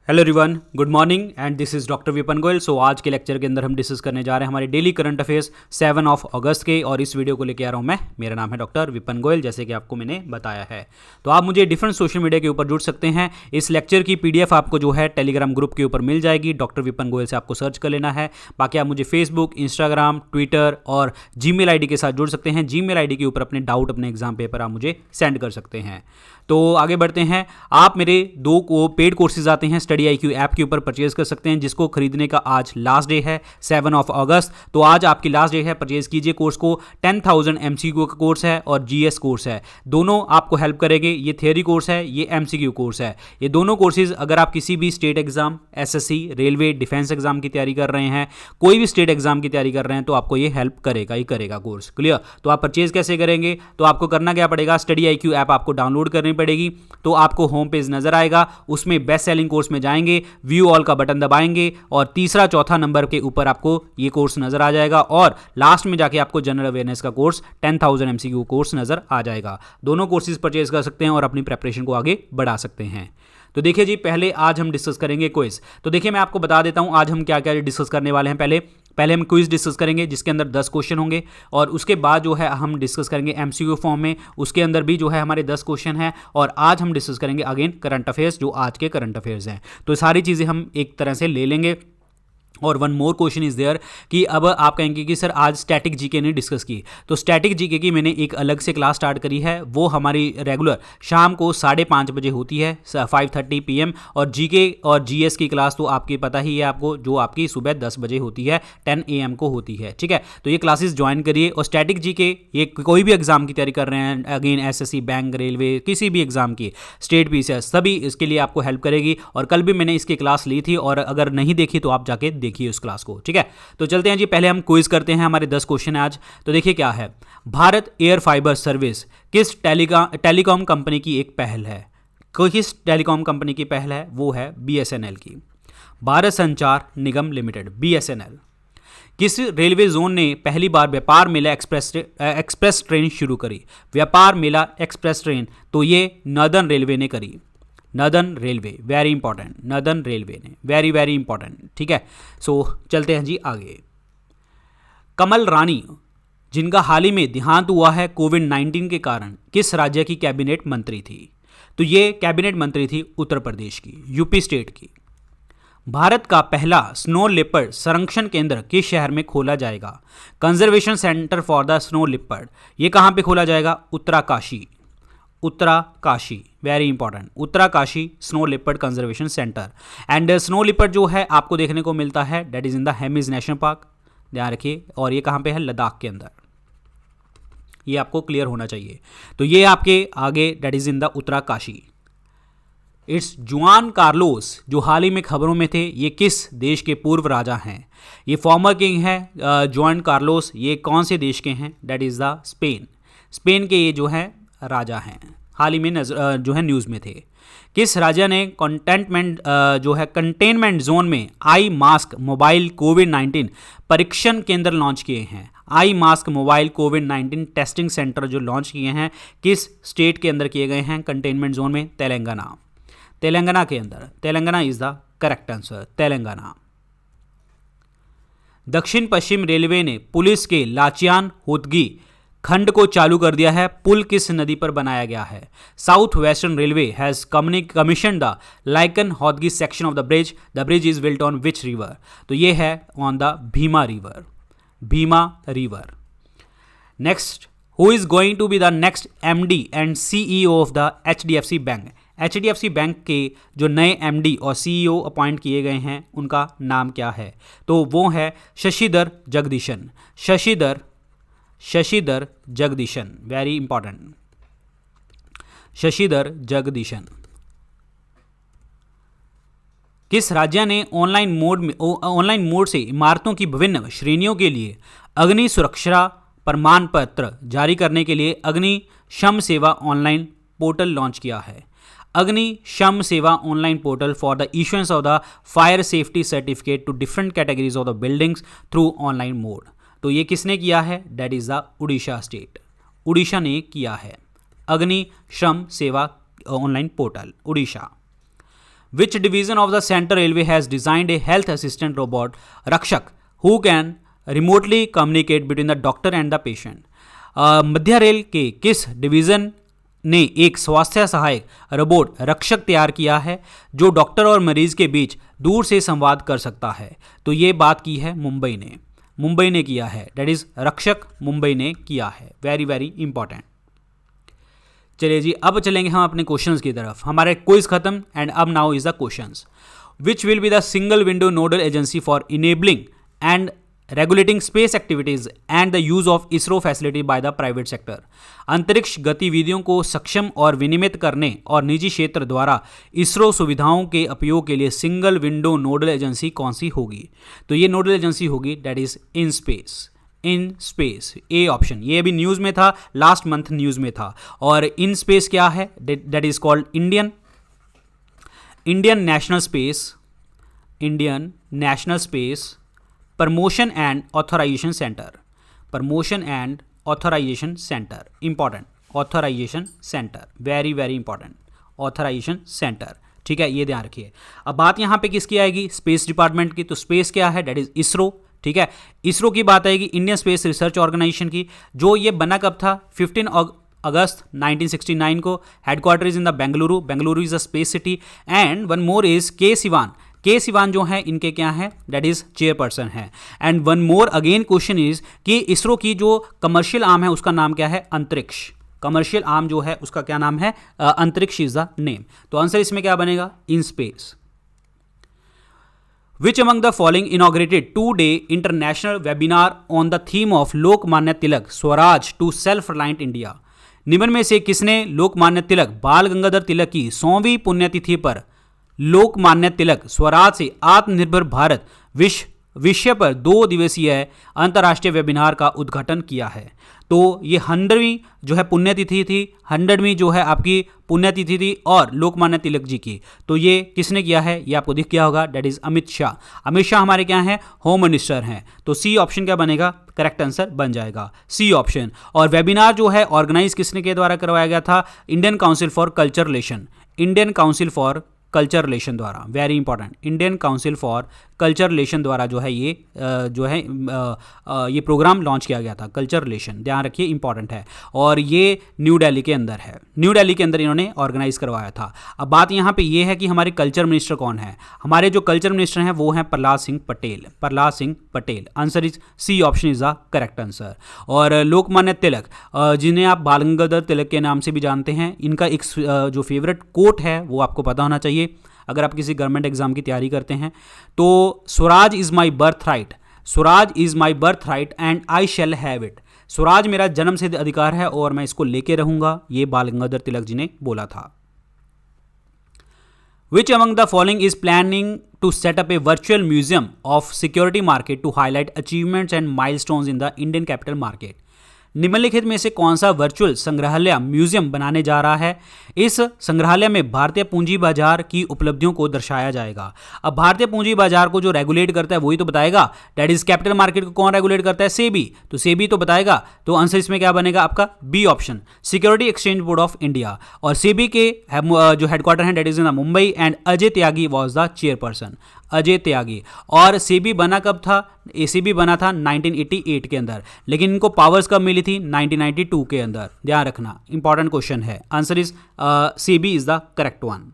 Hello everyone, good morning and this is doctor Vipan Goyal. So आज के lecture के अंदर हम डिस्कस करने जा रहे हैं हमारे डेली करंट अफेयर्स 7 अगस्त के, और इस वीडियो को लेके आ रहा हूँ मैं। मेरा नाम है डॉक्टर विपन गोयल, जैसे कि आपको मैंने बताया है। तो आप मुझे डिफरेंट सोशल मीडिया के ऊपर जुड़ सकते हैं। इस लेक्चर की PDF आपको जो है टेलीग्राम ग्रुप के ऊपर मिल जाएगी। डॉक्टर विपन गोयल से आपको सर्च कर लेना है। बाकी आप मुझे फेसबुक, इंस्टाग्राम, ट्विटर और जीमेल आईडी के साथ जुड़ सकते हैं। जीमेल आईडी के ऊपर अपने डाउट, अपने एग्जाम पेपर आप मुझे सेंड कर सकते हैं। तो आगे बढ़ते हैं। आप मेरे दो पेड कोर्सेज आते हैं स्टडी IQ ऐप के ऊपर परचेज कर सकते हैं, जिसको खरीदने का आज लास्ट डे है 7 अगस्त। तो आज आपकी लास्ट डे है, परचेज कीजिए कोर्स को। 10,000 MCQ का कोर्स है और GS कोर्स है, दोनों आपको हेल्प करेंगे। ये थियरी कोर्स है, ये MCQ कोर्स है। ये दोनों कोर्सेज अगर आप किसी भी state exam, SSC, railway, defence exam की तैयारी कर रहे हैं, कोई भी स्टेट एग्जाम की तैयारी कर रहे हैं, तो आपको ये हेल्प करेगा ही करेगा कोर्स। क्लियर? तो आप परचेज कैसे करेंगे? तो आपको करना क्या पड़ेगा, स्टडी IQ ऐप आपको डाउनलोड करनी पड़ेगी। तो आपको होम पेज नजर आएगा, उसमें बेस्ट सेलिंग कोर्स में जाएंगे, व्यू ऑल का बटन दबाएंगे और तीसरा चौथा नंबर के ऊपर आपको ये कोर्स नजर आ जाएगा, और लास्ट में जाके आपको जनरल अवेयरनेस का कोर्स 10,000 MCQ कोर्स नजर आ जाएगा। दोनों कोर्सेज परचेज कर सकते हैं और अपनी प्रेपरेशन को आगे बढ़ा सकते हैं। तो देखिए जी, पहले आज हम डिस्कस करेंगे क्विज। तो देखिए मैं आपको बता देता हूं आज हम क्या क्या डिस्कस करने वाले हैं। पहले हम क्विज डिस्कस करेंगे, जिसके अंदर 10 क्वेश्चन होंगे, और उसके बाद जो है हम डिस्कस करेंगे MCQ फॉर्म में, उसके अंदर भी जो है हमारे 10 क्वेश्चन हैं। और आज हम डिस्कस करेंगे अगेन करंट अफेयर्स, जो आज के करंट अफेयर्स हैं। तो सारी चीज़ें हम एक तरह से ले लेंगे। और one more question is there कि अब आप कहेंगे कि सर आज स्टैटिक जीके ने डिस्कस की। तो स्टैटिक जीके की मैंने एक अलग से क्लास स्टार्ट करी है, वो हमारी रेगुलर शाम को 5:30 बजे होती है, 5:30 PM। और जीके और GS की क्लास तो आपकी पता ही है आपको, जो आपकी सुबह 10 बजे होती है, 10 AM को होती है। ठीक है, तो ये क्लासेस ज्वाइन करिए। और स्टैटिक जीके, ये कोई भी एग्जाम की तैयारी कर रहे हैं, अगेन SSC, बैंक, रेलवे, किसी भी एग्जाम की, स्टेट PCS, सभी इसके लिए आपको हेल्प करेगी। और कल भी मैंने इसकी क्लास ली थी, और अगर नहीं देखी तो आप जाके देखिए उस क्लास को। ठीक है, तो चलते हैं जी, पहले हम क्विज करते हैं। हमारे 10 क्वेश्चन है आज। तो देखिए क्या है, भारत एयर फाइबर सर्विस किस टेलीकॉम कंपनी की एक पहल है? किस टेलीकॉम कंपनी की पहल है? वो है BSNL की, भारत संचार निगम लिमिटेड, BSNL। किस रेलवे जोन ने पहली बार व्यापार मेला एक्सप्रेस ट्रेन शुरू करी? व्यापार मेला एक्सप्रेस ट्रेन तो ये नॉर्दर्न रेलवे ने करी। Northern railway, very important, northern railway ने, वेरी वेरी इंपॉर्टेंट। ठीक है, सो चलते हैं जी आगे। कमल रानी, जिनका हाल ही में देहांत हुआ है कोविड-19 के कारण, किस राज्य की कैबिनेट मंत्री थी? तो ये कैबिनेट मंत्री थी उत्तर प्रदेश की, UP स्टेट की। भारत का पहला स्नो लेपर्ड संरक्षण केंद्र किस शहर में खोला जाएगा? Conservation centre for the snow leopard, ये कहाँ पे खोला जाएगा? Uttarkashi, Uttarkashi, very important, Uttarkashi snow leopard conservation centre. And snow leopard जो है आपको देखने को मिलता है, that is in the Hemis national park, ध्यान रखिए। और ये कहाँ पे है? लद्दाख के अंदर। ये आपको क्लियर होना चाहिए। तो ये आपके आगे, that is in the Uttarkashi. It's Juan Carlos, जो हाल ही में खबरों में थे, ये किस देश के पूर्व राजा हैं? ये फॉर्मर किंग है जुआन कार्लोस। ये कौन से देश के हैं? That is the Spain. Spain के ये जो है राजा हैं, हाल ही में जो है न्यूज़ में थे। किस राज्य ने कंटेनमेंट जोन में आई मास्क मोबाइल कोविड-19 परीक्षण केंद्र लॉन्च किए हैं? आई मास्क मोबाइल कोविड-19 टेस्टिंग सेंटर जो लॉन्च किए हैं, किस स्टेट के अंदर किए गए हैं कंटेनमेंट जोन में? तेलंगाना, तेलंगाना के अंदर। Telangana is the correct answer, Telangana. दक्षिण पश्चिम रेलवे ने पुलिस के लाचियान होदगी खंड को चालू कर दिया है। पुल किस नदी पर बनाया गया है? South western railway has commission the लाइकन होदगी section of the bridge. The bridge is built on which river? तो ये है on the Bhima river, Bhima river. Next, who is going to be the next MD and CEO of the HDFC bank? HDFC bank के जो नए MD और CEO appoint किए गए हैं, उनका नाम क्या है? तो वो है शशिधर जगदीशन, शशिधर जगदीशन, वेरी इंपॉर्टेंट, शशिधर जगदीशन। किस राज्य ने ऑनलाइन मोड से इमारतों की विभिन्न श्रेणियों के लिए अग्नि सुरक्षा प्रमाण पत्र जारी करने के लिए अग्नि Sham Seva online portal launch किया है? Agni Sham Seva online portal for the issuance of the fire safety certificate to different categories of the buildings through online mode. तो ये किसने किया है? That is the Odisha state, Odisha ने किया है। Agni Shram Seva online portal, Odisha. Which division of the central railway has designed a health assistant robot Rakshak who can remotely communicate between the doctor and the patient. मध्य रेल के किस डिवीजन ने एक स्वास्थ्य सहायक रोबोट रक्षक तैयार किया है जो डॉक्टर और मरीज के बीच दूर से संवाद कर सकता है? तो ये बात की है मुंबई ने किया है, दैट इज रक्षक मुंबई ने किया है। Very very important. चलिए जी, अब चलेंगे हम अपने क्वेश्चंस की तरफ। हमारे क्विज खत्म एंड अब now is the questions. Which will be the single window nodal agency for enabling and regulating space activities and the use of ISRO facility by the private sector। अंतरिक्ष गतिविधियों को सक्षम और विनियमित करने और निजी क्षेत्र द्वारा इसरो सुविधाओं के उपयोग के लिए सिंगल विंडो नोडल एजेंसी कौन सी होगी? तो ये नोडल एजेंसी होगी that is in space. A option, ये अभी न्यूज़ में था, लास्ट मंथ न्यूज़ में था। और इन स्पेस क्या है? That is called Indian National Space Promotion and Authorisation Centre. Important, authorisation centre, very very important, authorisation centre. ठीक है, ये ध्यान रखिए। अब बात यहाँ पे किसकी आएगी? स्पेस डिपार्टमेंट की। तो स्पेस क्या है? That is ISRO. ठीक है, इसरो की बात आएगी, इंडियन स्पेस रिसर्च ऑर्गेनाइजेशन की। जो ये बना कब था? 15 अगस्त 1969 को। Headquarter is in the Bengaluru is a space city. And one more is के सिवान जो है इनके क्या है? दैट इज चेयरपर्सन है। And one more again question is कि इसरो की जो कमर्शियल आर्म है उसका नाम क्या है? अंतरिक्ष। कमर्शियल आर्म जो है उसका क्या नाम है? अंतरिक्ष इज द नेम। तो आंसर इसमें क्या बनेगा? In space. Which among the following inaugurated 2-day international webinar on the theme of Lokmanya Tilak Swaraj to self-reliant India? निम्न में से किसने लोकमान्य तिलक बाल गंगाधर तिलक की 100वीं पुण्यतिथि पर लोकमान्य तिलक स्वराज से आत्मनिर्भर भारत विषय पर 2 दिवसीय अंतर्राष्ट्रीय वेबिनार का उद्घाटन किया है? तो ये 100वीं जो है पुण्यतिथि थी, 100वीं जो है आपकी पुण्यतिथि थी और लोकमान्य तिलक जी की। तो ये किसने किया है? ये आपको दिख गया होगा, दैट इज अमित शाह हमारे क्या हैं? होम मिनिस्टर हैं। तो सी ऑप्शन क्या बनेगा? करेक्ट आंसर बन जाएगा सी ऑप्शन। और वेबिनार जो है ऑर्गेनाइज किसने के द्वारा करवाया गया था? Indian council for culture relation द्वारा। Very important, Indian council for culture relation द्वारा जो है ये प्रोग्राम लॉन्च किया गया था। कल्चर रिलेशन, ध्यान रखिए, इंपॉर्टेंट है। और ये न्यू दिल्ली के अंदर है, न्यू दिल्ली के अंदर इन्होंने ऑर्गेनाइज करवाया था। अब बात यहाँ पे ये है कि हमारे कल्चर मिनिस्टर कौन है? हमारे जो कल्चर मिनिस्टर हैं वो हैं Prahlad Singh Patel. Answer is C option is the correct answer. और लोकमान्य तिलक जिन्हें आप बाल गंगाधर तिलक के नाम से भी जानते हैं, इनका एक जो फेवरेट कोट है वो आपको पता होना चाहिए अगर आप किसी गवर्नमेंट एग्जाम की तैयारी करते हैं। तो Swaraj is my birth right and I shall have it. Swaraj मेरा जन्म सिद्ध अधिकार है और मैं इसको लेके रहूंगा, ये बाल गंगाधर तिलक जी ने बोला था। Which among the following is planning to set up a virtual museum of security market to highlight achievements and milestones in the Indian capital market? निम्नलिखित में से कौन सा वर्चुअल संग्रहालय म्यूजियम बनाने जा रहा है? इस संग्रहालय में भारतीय पूंजी बाजार की उपलब्धियों को दर्शाया जाएगा। अब भारतीय पूंजी बाजार को जो रेगुलेट करता है वही तो बताएगा, दैट इज कैपिटल मार्केट को कौन रेगुलेट करता है? सेबी। तो सेबी तो बताएगा। तो आंसर इसमें क्या बनेगा आपका? B option, security exchange board of India. और सेबी के जो हेडक्वार्टर है that is in Mumbai and Ajay Tyagi was the chairperson, Ajay Tyagi. और सेबी बना कब था? एसीबी बना था 1988 के अंदर, लेकिन इनको पावर्स कब मिली थी? 1992 के अंदर। ध्यान रखना, इंपॉर्टेंट क्वेश्चन है। Answer is SEBI is the correct one.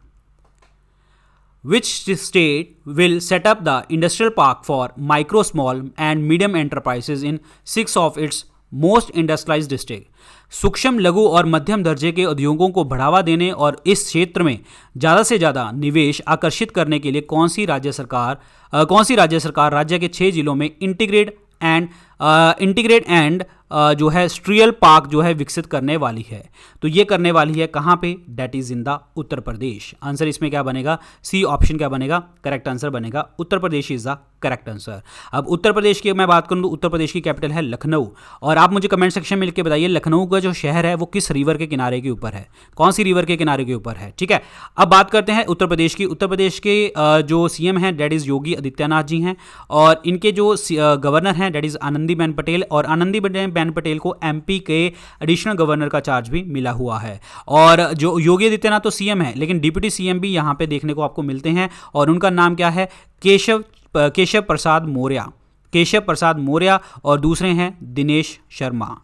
Which state will set up the industrial park for micro, small and medium enterprises in 6 of its most industrialized district? सूक्ष्म, लघु और मध्यम दर्जे के उद्योगों को बढ़ावा देने और इस क्षेत्र में ज़्यादा से ज़्यादा निवेश आकर्षित करने के लिए कौन सी राज्य सरकार राज्य के 6 जिलों में इंटीग्रेट एंड जो है इंडस्ट्रियल पार्क जो है विकसित करने वाली है? तो ये करने वाली है कहाँ पे? That is in the Uttar Pradesh. Answer इसमें क्या बनेगा? सी ऑप्शन क्या बनेगा? करेक्ट आंसर बनेगा Uttar Pradesh is the correct answer. अब उत्तर प्रदेश की मैं बात करूँ तो उत्तर प्रदेश की कैपिटल है लखनऊ। और आप मुझे कमेंट सेक्शन में लिख के बताइए लखनऊ का जो शहर है वो किस रिवर के किनारे के ऊपर है? कौन सी रिवर के किनारे के ऊपर है? ठीक है, अब बात करते हैं उत्तर प्रदेश की। उत्तर प्रदेश के जो सीएम हैं दैट इज योगी आदित्यनाथ जी हैं और इनके जो गवर्नर हैं दैट इज आनंदीबेन पटेल। और आनंदीबेन आनंदीबेन पटेल को एमपी के एडिशनल गवर्नर का चार्ज भी मिला हुआ है। और जो योगी आदित्यनाथ तो सीएम है, लेकिन डिप्टी सीएम भी यहाँ पे देखने को आपको मिलते हैं, और उनका नाम क्या है, केशव प्रसाद मौर्य, केशव प्रसाद मौर्य, और दूसरे हैं दिनेश शर्मा।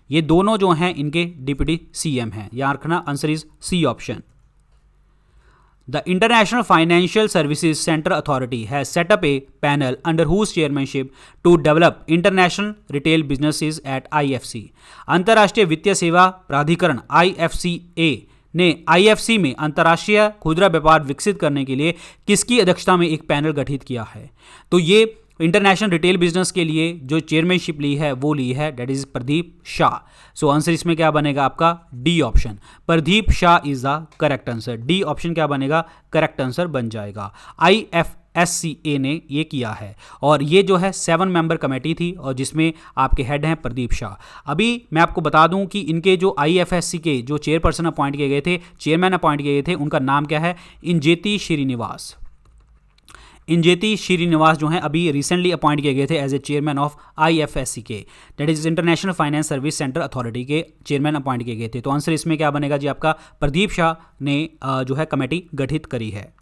ये दोनों जो हैं इनके डिप्टी सीएम हैं। याद रखना, answer is C option. The International Financial Services Center Authority has set up a panel under whose chairmanship to develop international retail businesses at IFC. अंतर्राष्ट्रीय वित्तीय सेवा प्राधिकरण IFCA ने IFC में अंतर्राष्ट्रीय खुदरा व्यापार विकसित करने के लिए किसकी अध्यक्षता में एक पैनल गठित किया है? तो ये इंटरनेशनल रिटेल बिजनेस के लिए जो चेयरमैनशिप ली है वो ली है, that is Pradeep Shah. So answer इसमें क्या बनेगा आपका, D option, Pradeep Shah is the correct answer. D option क्या बनेगा, करेक्ट आंसर बन जाएगा। IFSCA ने ये किया है, और ये जो है 7 मेंबर कमेटी थी, और जिसमें आपके हेड हैं प्रदीप शाह। अभी मैं आपको बता दूं कि इनके जो IFSC के जो चेयरपर्सन अपॉइंट किए गए थे, चेयरमैन अपॉइंट किए गए थे, उनका नाम क्या है, इंजेती श्रीनिवास। इंजेती श्रीनिवास जो हैं अभी रिसेंटली अपॉइंट किए गए थे as a chairman of IFSCA, that is International Finance Service Centre Authority के चेयरमैन अपॉइंट किए गए थे। तो आंसर इसमें क्या बनेगा जी आपका, प्रदीप शाह ने जो है कमेटी गठित करी है।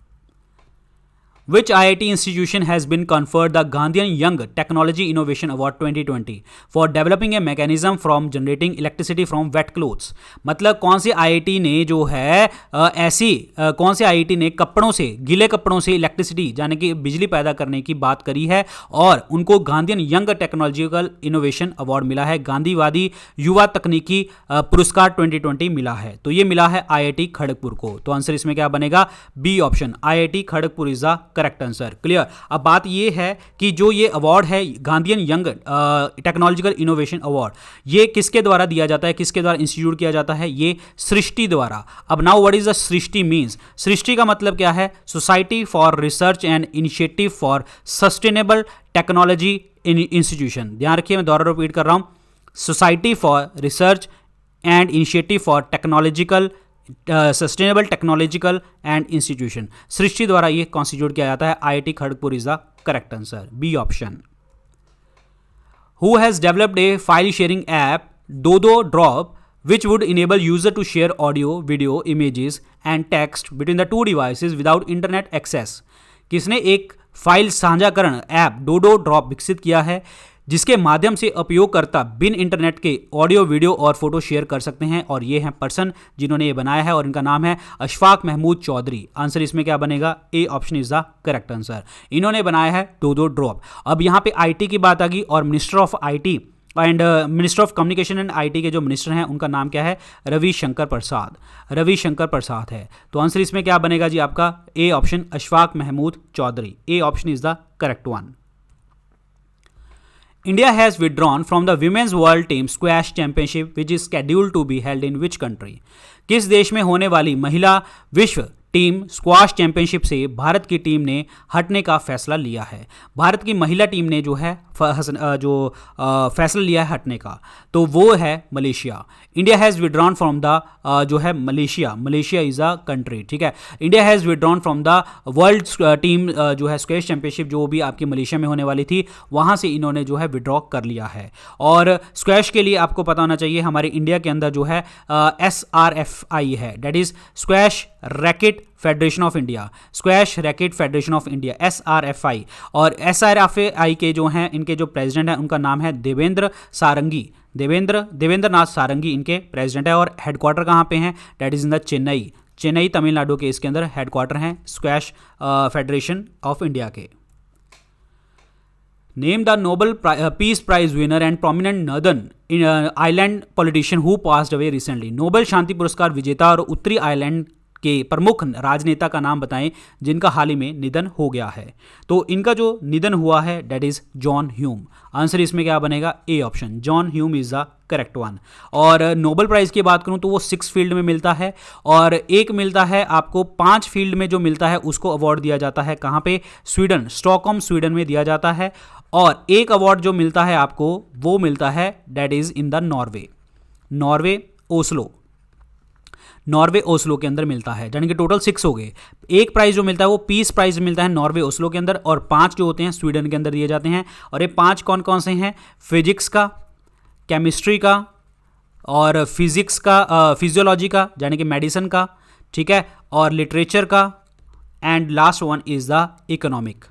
Which IIT institution has been conferred the Gandhian Young Technology Innovation Award 2020 for developing a mechanism from generating electricity from wet clothes? मतलब कौन से IIT ने जो है कौन से IIT ने कपड़ों से, गीले कपड़ों से इलेक्ट्रिसिटी यानी कि बिजली पैदा करने की बात करी है, और उनको Gandhian young technological innovation award मिला है, गांधीवादी युवा तकनीकी पुरस्कार 2020 मिला है। तो ये मिला है IIT खड़गपुर को। तो आंसर इसमें क्या बनेगा, B option, IIT Kharagpur is the correct answer. Clear. अब बात ये है कि जो ये अवार्ड है Gandhian young technological innovation award, ये किसके द्वारा दिया जाता है, किसके द्वारा इंस्टीट्यूट किया जाता है, ये सृष्टि द्वारा। अब now what is the Srishti means, Srishti का मतलब क्या है, society for research and initiative for sustainable technology institution. ध्यान रखिए, मैं दोबारा रिपीट कर रहा हूं, society for research and initiative for technological sustainable technological and institution, Srishti द्वारा ये कॉन्स्टिट्यूट किया जाता है। IIT Kharagpur is the correct answer, B option. Who has developed a file sharing app Dodo Drop which would enable user to share audio, video, images and text between the two devices without internet access? किसने एक file साझाकरण app Dodo drop विकसित किया है, जिसके माध्यम से उपयोगकर्ता बिन इंटरनेट के ऑडियो, वीडियो और फोटो शेयर कर सकते हैं, और ये हैं पर्सन जिन्होंने ये बनाया है, और इनका नाम है अशफाक महमूद चौधरी। आंसर इसमें क्या बनेगा, A option is the correct answer. इन्होंने बनाया है डोडो ड्रॉप। अब यहाँ पे IT की बात आ गई, और minister of IT and minister of communication and IT के जो मिनिस्टर हैं उनका नाम क्या है, रविशंकर प्रसाद, रविशंकर प्रसाद है। तो आंसर इसमें क्या बनेगा जी आपका, A option, Ashfaq Mahmood Chowdhury. A option is the correct one. India has withdrawn from the Women's World Team Squash Championship which is scheduled to be held in which country? किस देश में होने वाली महिला विश्व टीम स्क्वाश चैंपियनशिप से भारत की टीम ने हटने का फैसला लिया है? भारत की महिला टीम ने जो है फैसला लिया है हटने का, तो वो है Malaysia. India has withdrawn from the जो है मलेशिया इज़ अ कंट्री, ठीक है। India has withdrawn from the world team जो है स्क्वैश चैंपियनशिप जो भी आपकी मलेशिया में होने वाली थी, वहाँ से इन्होंने जो है विड्रॉ कर लिया है। और स्क्वैश के लिए आपको पता होना चाहिए हमारे इंडिया के अंदर जो है SRFI है, that is squash racket federation of India, squash racket federation of India SRFI। और SRFI के जो हैं इनके जो प्रेसिडेंट हैं उनका नाम है देवेंद्र सारंगी, देवेंद्र नाथ सारंगी इनके प्रेसिडेंट है। और हेडक्वार्टर कहाँ पे हैं, that is in the Chennai Tamil Nadu के इसके अंदर हेडक्वार्टर हैं स्क्वैश फेडरेशन ऑफ इंडिया के। Name the Nobel peace prize winner and prominent northern island politician who passed away recently. Nobel शांति पुरस्कार विजेता और उत्तरी आइलैंड के प्रमुख राजनेता का नाम बताएं जिनका हाल ही में निधन हो गया है। तो इनका जो निधन हुआ है that is John Hume. Answer इसमें क्या बनेगा, A option, John Hume is the correct one. और नोबल प्राइज की बात करूं तो वो 6 फील्ड में मिलता है, और एक मिलता है आपको 5 फील्ड में जो मिलता है उसको अवार्ड दिया जाता है कहाँ पे, स्वीडन, स्टॉकहोम स्वीडन में दिया जाता है। और एक अवार्ड जो मिलता है आपको वो मिलता है that is in the Norway Oslo के अंदर मिलता है, यानी कि टोटल 6 हो गए। एक प्राइज जो मिलता है वो पीस प्राइज मिलता है नॉर्वे ओस्लो के अंदर, और 5 जो होते हैं स्वीडन के अंदर दिए जाते हैं। और ये 5 कौन कौन से हैं, फिजिक्स का, केमिस्ट्री का और फिजिक्स का, फिजियोलॉजी का यानी कि मेडिसिन का, ठीक है, और लिटरेचर का, and last one is the economic.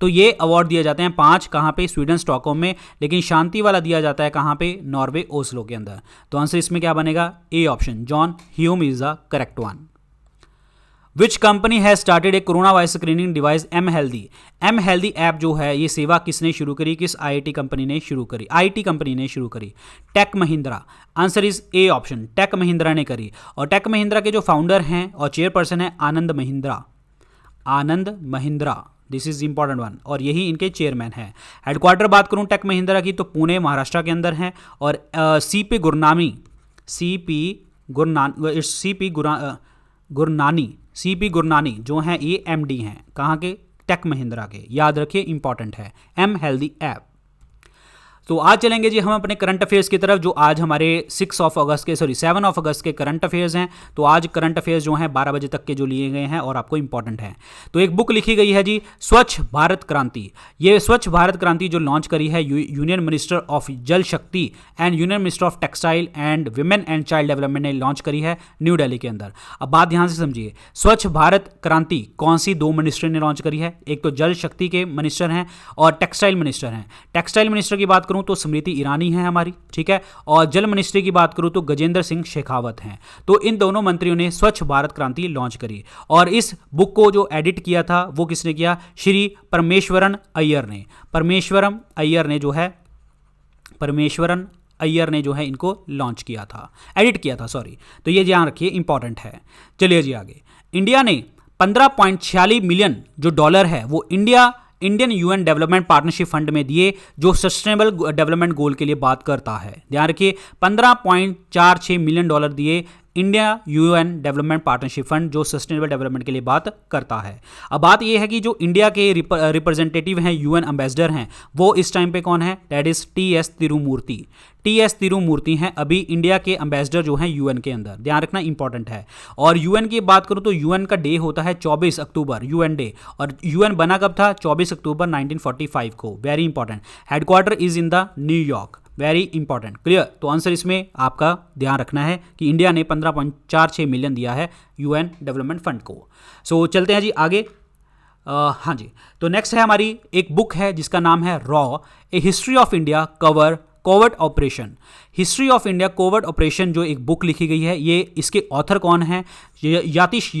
तो ये अवार्ड दिए जाते हैं 5, कहाँ पे? स्वीडन स्टॉकहोम में, लेकिन शांति वाला दिया जाता है कहाँ पे? नॉर्वे ओस्लो के अंदर। तो आंसर इसमें क्या बनेगा? A option, John Hume is the correct one. Which company has started A corona virus screening device am healthy? Am healthy app जो है ये सेवा किसने शुरू करी? किस आईटी कंपनी ने शुरू करी? आईटी कंपनी ने शुरू करी, Tech Mahindra. Answer is a option, Tech Mahindra ने करी। और टेक महिंद्रा के जो फाउंडर हैं और चेयरपर्सन है Anand Mahindra, Anand Mahindra, this is important one, और यही इनके चेयरमैन हैं। हेडक्वार्टर बात करूं टेक महिंद्रा की तो पुणे महाराष्ट्र के अंदर है, और सीपी गुरनानी जो हैं ये एमडी हैं कहाँ के? टेक महिंद्रा के, याद रखिए इंपॉर्टेंट है, एम हेल्दी ऐप। तो आज चलेंगे जी हम अपने करंट अफेयर्स की तरफ, जो आज हमारे 7 ऑफ अगस्त के करंट अफेयर्स हैं। तो आज करंट अफेयर्स जो हैं 12 बजे तक के जो लिए गए हैं और आपको इंपॉर्टेंट हैं। तो एक बुक लिखी गई है जी, स्वच्छ भारत क्रांति। ये स्वच्छ भारत क्रांति जो लॉन्च करी है यूनियन मिनिस्टर ऑफ जल शक्ति and union minister of textile and women and child development ने लॉन्च करी है न्यू दिल्ली के अंदर। अब बात ध्यान से समझिए, स्वच्छ भारत क्रांति कौन सी 2 मिनिस्टर ने लॉन्च करी है? एक तो जल शक्ति के मिनिस्टर हैं और टेक्सटाइल मिनिस्टर हैं। टेक्सटाइल मिनिस्टर की बात करूं तो स्मृति ईरानी है हमारी, ठीक है, और जल मिनिस्ट्री की बात करूं तो गजेंद्र सिंह शेखावत हैं। तो इन दोनों मंत्रियों ने स्वच्छ भारत क्रांति लॉन्च करी, और इस बुक को जो एडिट किया था वो किसने किया? श्री परमेश्वरन अय्यर ने। परमेश्वरन अय्यर ने जो है इनको लॉन्च किया था, एडिट किया था, सॉरी। तो ये ध्यान रखिए, इंपॉर्टेंट है। चलिए जी आगे। इंडिया ने 15.46 मिलियन जो डॉलर है वो Indian UN development partnership fund में दिए, जो सस्टेनेबल डेवलपमेंट गोल के लिए बात करता है। ध्यान रखिए, 15.46 मिलियन डॉलर दिए India UN development partnership fund, जो सस्टेनेबल डेवलपमेंट के लिए बात करता है। अब बात यह है कि जो इंडिया के रिप्रेजेंटेटिव हैं, यूएन एम्बेसडर हैं, वो इस टाइम पे कौन है? That is TS Tirumurti. TS Tirumurti हैं अभी इंडिया के एम्बेसडर जो हैं यूएन के अंदर। ध्यान रखना इंपॉर्टेंट है। और यूएन की बात करूं तो यूएन का डे होता है 24 अक्टूबर, यूएन डे। और यूएन बना कब था? 24 अक्टूबर 1945 को। Very important. Headquarter is in the New York. Very important, clear. तो आंसर इसमें आपका ध्यान रखना है कि इंडिया ने 15.46 मिलियन दिया है यूएन डेवलपमेंट फंड को। सो चलते हैं जी आगे। हाँ जी, तो नेक्स्ट है हमारी एक बुक है जिसका नाम है raw, A history of India covert operation. History of India covert operation जो एक बुक लिखी गई है, ये इसके ऑथर कौन है? यातिश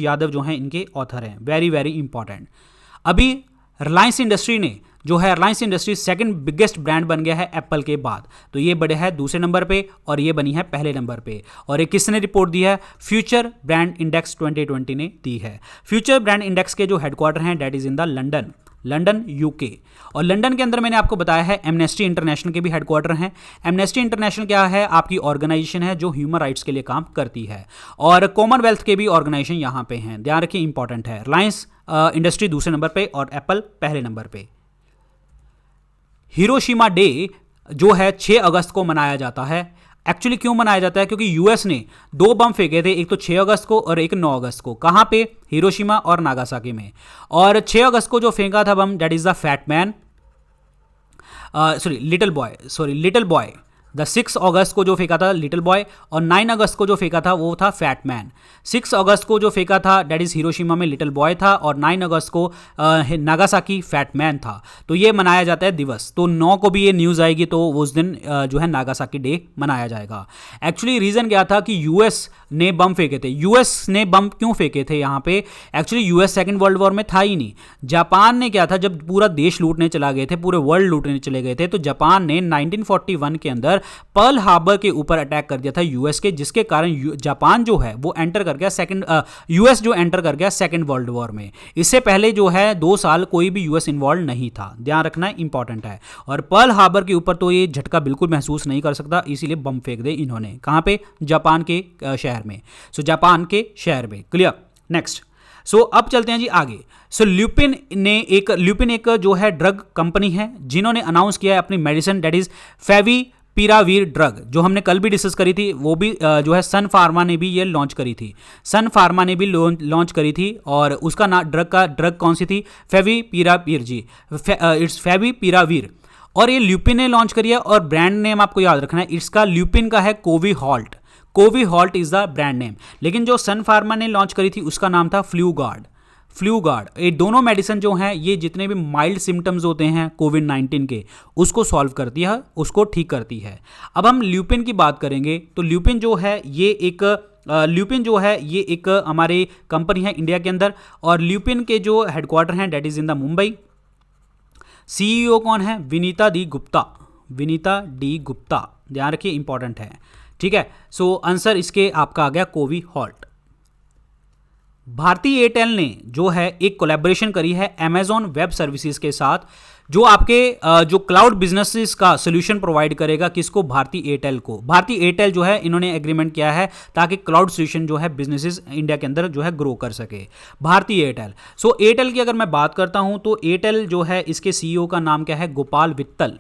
यादव जो हैं इनके ऑथर हैं। Very very important. अभी Reliance industry second biggest brand बन गया है एप्पल के बाद। तो ये बड़े है दूसरे नंबर पे और ये बनी है पहले नंबर पे। और ये किसने रिपोर्ट दी है? फ्यूचर ब्रांड इंडेक्स 2020 ने दी है। फ्यूचर ब्रांड इंडेक्स के जो हेडक्वार्टर हैं that is in the London UK. और लंदन के अंदर मैंने आपको बताया है एमनेस्टी इंटरनेशनल के भी हेडक्वार्टर हैं। एमनेस्टी इंटरनेशनल क्या है? आपकी ऑर्गेनाइजेशन है जो ह्यूमन राइट्स के लिए काम करती है। और कॉमनवेल्थ के भी ऑर्गेनाइजेशन यहाँ पे हैं, ध्यान रखिए इंपॉर्टेंट है। रिलायंस इंडस्ट्री दूसरे नंबर पे और एप्पल पहले नंबर पे। हिरोशिमा डे जो है 6 अगस्त को मनाया जाता है। एक्चुअली क्यों मनाया जाता है? क्योंकि यूएस ने 2 बम फेंके थे, एक तो 6 अगस्त को और एक 9 अगस्त को। कहां पे? हिरोशिमा और नागासाकी में। और 6 अगस्त को जो फेंका था bomb that is the Little Boy. The 6 अगस्त को जो फेंका था लिटिल बॉय, और 9 अगस्त को जो फेंका था वो था फैट मैन। 6 अगस्त को जो फेंका था दैट इज हिरोशिमा में लिटिल बॉय था, और 9 अगस्त को नागासाकी फैट मैन था। तो ये मनाया जाता है दिवस। तो 9 को भी ये न्यूज़ आएगी तो उस दिन जो है नागासाकी डे मनाया जाएगा। एक्चुअली रीज़न क्या था कि यूएस ने बम फेंके थे। यूएस ने बम क्यों फेंके थे यहाँ पे? Actually US second world war में था ही नहीं। जापान ने क्या था, जब पूरा देश लूटने चला गए थे, पूरे वर्ल्ड लूटने चले गए थे, तो जापान ने 1941 के अंदर पर्ल हार्बर के ऊपर अटैक कर दिया था यूएस के, जिसके कारण जापान जो है वो एंटर कर गया यूएस जो एंटर कर गया सेकेंड वर्ल्ड वॉर में। इससे पहले जो है 2 साल कोई भी यूएस इन्वॉल्व नहीं था, ध्यान रखना इंपॉर्टेंट है। और पर्ल हार्बर के ऊपर तो ये झटका बिल्कुल महसूस नहीं कर सकता, इसीलिए बम फेंक दे इन्होंने। कहाँ पे? जापान के शहर में। सो जापान के शहर में, क्लियर। नेक्स्ट, सो अब चलते हैं जी आगे। सो ल्यूपिन एक जो है ड्रग कंपनी है जिन्होंने अनाउंस किया है अपनी medicine that is favipiravir drug, जो हमने कल भी डिस्कस करी थी। वो भी जो है सन फार्मा ने भी ये लॉन्च करी थी। सन फार्मा ने भी लॉन्च करी थी, और उसका ड्रग कौन सी थी? फेविपिरावीर जी, इट्स फेविपिरावीर। और ये ल्यूपिन ने लॉन्च करी है और ब्रांड नेम आपको याद रखना है, इसका ल्यूपिन का है CoviHalt. CoviHalt is the brand name. लेकिन जो सन फार्मा ने लॉन्च करी थी उसका नाम था फ्लूगार्ड। फ्लूगार्ड, ये दोनों मेडिसिन जो हैं ये जितने भी माइल्ड सिम्टम्स होते हैं कोविड-19 के उसको सॉल्व करती है, उसको ठीक करती है। अब हम ल्यूपिन की बात करेंगे तो ल्यूपिन जो है ये एक हमारी कंपनी है इंडिया के अंदर, और ल्यूपिन के जो हेडक्वार्टर हैं that is in the Mumbai. CEO कौन है? विनीता डी गुप्ता। विनीता डी गुप्ता, ध्यान रखिए, इंपॉर्टेंट है। ठीक है, सो आंसर इसके आपका आ गया कोवी हॉल्ट। भारती एयरटेल ने जो है एक कोलैबोरेशन करी है अमेजॉन वेब सर्विसेज के साथ, जो आपके जो क्लाउड बिजनेसेस का सोल्यूशन प्रोवाइड करेगा। किसको? भारती एयरटेल को। भारती एयरटेल जो है इन्होंने एग्रीमेंट किया है ताकि क्लाउड सोल्यूशन जो है बिजनेसेस इंडिया के अंदर जो है ग्रो कर सके। भारती एयरटेल। सो एयरटेल की अगर मैं बात करता हूं तो एयरटेल जो है इसके सीईओ का नाम क्या है? Gopal Whittle.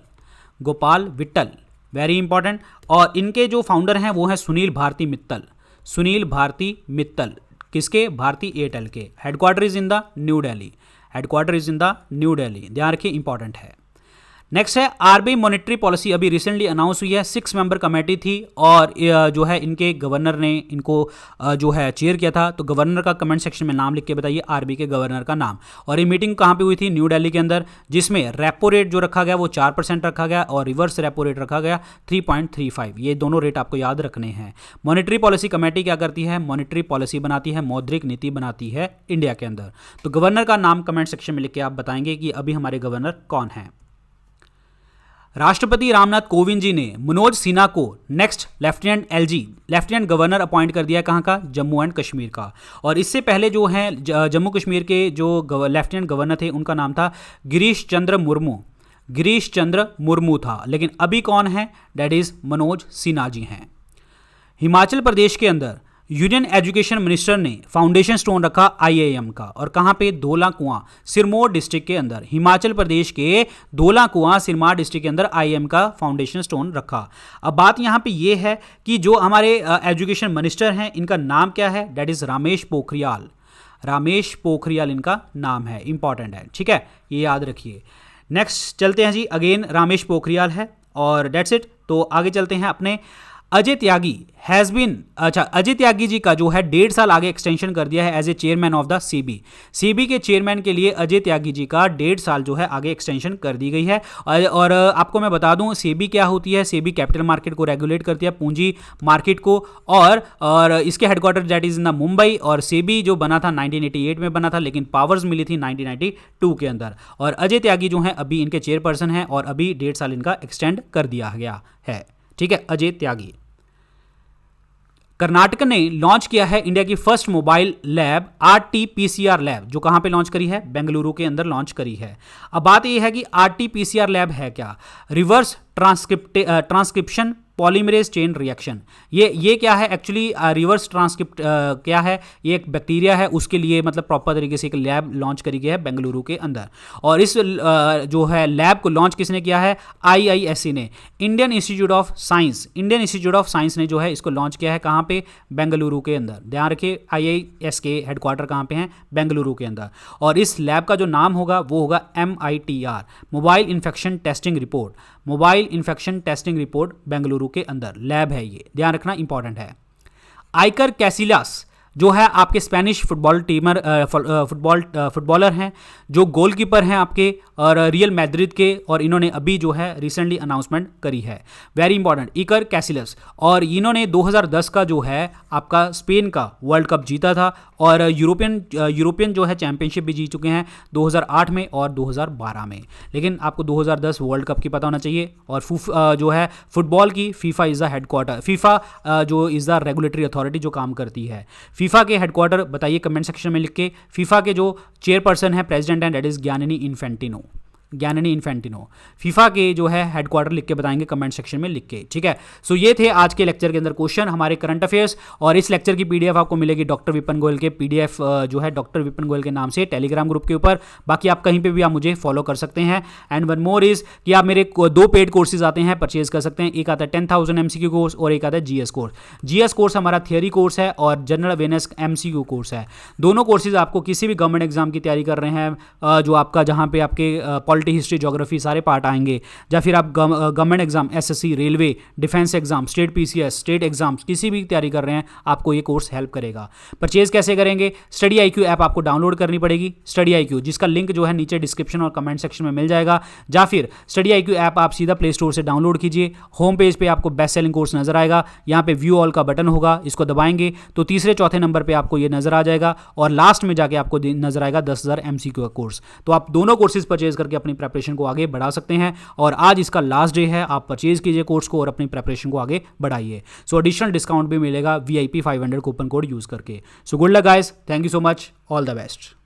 Gopal Whittle, very important. और इनके जो फाउंडर हैं वो हैं सुनील भारती मित्तल। सुनील भारती मित्तल किसके? भारती एयरटेल के। Headquarter is in the new Delhi. Headquarter is in the new Delhi, ध्यान रखिए, इंपॉर्टेंट है। नेक्स्ट है आरबीआई मॉनेटरी पॉलिसी, अभी रिसेंटली अनाउंस हुई है। 6 मेंबर कमेटी थी और जो है इनके गवर्नर ने इनको जो है चेयर किया था। तो गवर्नर का कमेंट सेक्शन में नाम लिख के बताइए, आरबीआई के गवर्नर का नाम। और ये मीटिंग कहाँ पे हुई थी? न्यू दिल्ली के अंदर, जिसमें रेपो रेट जो रखा गया वो 4% रखा गया और रिवर्स रेपो रेट रखा गया 3.35। ये दोनों रेट आपको याद रखने हैं। मॉनेटरी पॉलिसी कमेटी क्या करती है? मॉनेटरी पॉलिसी बनाती है, मौद्रिक नीति बनाती है इंडिया के अंदर। तो गवर्नर का नाम कमेंट सेक्शन में लिख के आप बताएंगे कि अभी हमारे गवर्नर कौन है। राष्ट्रपति रामनाथ कोविंद जी ने मनोज सिन्हा को नेक्स्ट लेफ्टिनेंट गवर्नर अपॉइंट कर दिया। कहाँ का? जम्मू एंड कश्मीर का। और इससे पहले जो है जम्मू कश्मीर के जो लेफ्टिनेंट गवर्नर थे उनका नाम था गिरीश चंद्र मुर्मू। गिरीश चंद्र मुर्मू था, लेकिन अभी कौन है? डेट इज मनोज सिन्हा जी हैं। हिमाचल प्रदेश के अंदर यूनियन एजुकेशन मिनिस्टर ने फाउंडेशन स्टोन रखा आईआईएम का, और कहां पे? धौला कुआं, सिरमौर डिस्ट्रिक्ट के अंदर। हिमाचल प्रदेश के धौला कुआं, सिरमौर डिस्ट्रिक्ट के अंदर आईआईएम का फाउंडेशन स्टोन रखा। अब बात यहां पे ये है कि जो हमारे एजुकेशन मिनिस्टर हैं इनका नाम क्या है? That is Ramesh Pokhriyal. रमेश पोखरियाल इनका नाम है, इंपॉर्टेंट है। ठीक है, ये याद रखिए। नेक्स्ट चलते हैं जी, अगेन रमेश पोखरियाल है और डेट्स इट। तो आगे चलते हैं अपने अजय त्यागी अजय त्यागी जी का जो है 1.5 साल आगे एक्सटेंशन कर दिया है as a chairman of the SEBI. SEBI के चेयरमैन के लिए अजय त्यागी जी का 1.5 साल जो है आगे एक्सटेंशन कर दी गई है। और आपको मैं बता दूं सेबी क्या होती है। सेबी कैपिटल मार्केट को रेगुलेट करती है, पूंजी मार्केट को, और इसके headquarter that is in the Mumbai. और सेबी जो बना था 1988 में बना था, लेकिन पावर्स मिली थी 1992 के अंदर। और अजय त्यागी जो है अभी इनके चेयरपर्सन हैं और अभी 1.5 साल इनका एक्सटेंड कर दिया गया है। ठीक है, अजय त्यागी। कर्नाटक ने लॉन्च किया है इंडिया की first mobile lab RT-PCR lab, जो कहां पे लॉन्च करी है? बेंगलुरु के अंदर लॉन्च करी है। अब बात यह है कि RT-PCR लैब है क्या? Reverse transcription polymerase chain reaction. ये क्या है एक्चुअली? रिवर्स ट्रांसक्रिप्ट क्या है? ये एक बैक्टीरिया है, उसके लिए मतलब प्रॉपर तरीके से एक लैब लॉन्च करी गई है बेंगलुरु के अंदर। और इस जो है लैब को लॉन्च किसने किया है? IISc ने, इंडियन इंस्टीट्यूट ऑफ साइंस ने जो है इसको लॉन्च किया है। कहाँ पे? बेंगलुरु के अंदर। ध्यान रखिए, IIS के हेडक्वार्टर कहाँ पे हैं? बेंगलुरु के अंदर। और इस लैब का जो नाम होगा वो होगा MITR, mobile infection testing report. Mobile infection testing report Bengaluru के अंदर लैब है, ये ध्यान रखना इंपॉर्टेंट है। आइकर कैसिलास जो है आपके स्पेनिश फुटबॉलर हैं, जो गोलकीपर हैं आपके और रियल मैड्रिड के, और इन्होंने अभी जो है रिसेंटली अनाउंसमेंट करी है, वेरी इंपॉर्टेंट, इकर कैसिलस। और इन्होंने 2010 का जो है आपका स्पेन का वर्ल्ड कप जीता था, और यूरोपियन जो है चैंपियनशिप भी जीत चुके हैं 2008 में और 2012 में। लेकिन आपको 2010 वर्ल्ड कप की पता होना चाहिए। और जो है फुटबॉल की FIFA is the headquarter, FIFA जो इज़ द रेगुलेटरी अथॉरिटी जो काम करती है। फीफा के हेडक्वार्टर बताइए कमेंट सेक्शन में लिख के। फीफा के जो चेयरपर्सन है प्रेसिडेंट हैं, दैट इज ज्ञाननी इन्फेंटिनो। फीफा के जो है हेडक्वार्टर लिख के बताएंगे कमेंट सेक्शन में लिख के। ठीक है, सो ये थे आज के लेक्चर के अंदर क्वेश्चन हमारे करंट अफेयर्स। और इस लेक्चर की PDF आपको मिलेगी डॉक्टर विपिन गोयल के PDF जो है डॉक्टर विपिन गोयल के नाम से टेलीग्राम ग्रुप के ऊपर। बाकी आप कहीं पे भी आप मुझे फॉलो कर सकते हैं। एंड वन मोर इज कि आप मेरे 2 पेड कोर्सेज आते हैं, परचेज कर सकते हैं। एक आता है 10,000 MCQ कोर्स और एक आता है GS कोर्स। GS कोर्स हमारा थियरी कोर्स है और जनरल अवेयरनेस MCQ कोर्स है। दोनों कोर्सेज आपको किसी भी गवर्नमेंट एग्जाम की तैयारी कर रहे हैं, जो आपका जहाँ पे आपके पॉलिटी, हिस्ट्री, ज्योग्राफी सारे पार्ट आएंगे। या फिर आप government exam, SSC, railway, defence exam, state PCS, state exams किसी भी तैयारी कर रहे हैं, आपको ये कोर्स हेल्प करेगा। परचेज कैसे करेंगे? स्टडी IQ ऐप आपको डाउनलोड करनी पड़ेगी, स्टडी IQ, जिसका लिंक जो है नीचे डिस्क्रिप्शन और कमेंट सेक्शन में मिल जाएगा। या फिर स्टडी IQ ऐप आप सीधा प्ले स्टोर से डाउनलोड कीजिए। होम पेज पे आपको बेस्ट सेलिंग कोर्स नजर आएगा, यहाँ पे व्यू ऑल का बटन होगा, इसको दबाएंगे तो तीसरे चौथे नंबर पे आपको ये नजर आ जाएगा और लास्ट में जाके आपको नजर आएगा 10,000 MCQ का कोर्स। तो आप दोनों कोर्सेज परचेज करके अपनी प्रेपरेशन को आगे बढ़ा सकते हैं और आज इसका लास्ट डे है। आप परचेज कीजिए कोर्स को और अपनी प्रेपरेशन को आगे बढ़ाइए। सो एडिशनल डिस्काउंट भी मिलेगा VIP 500 कूपन कोड यूज करके। So good luck guys, thank you so much, all the best.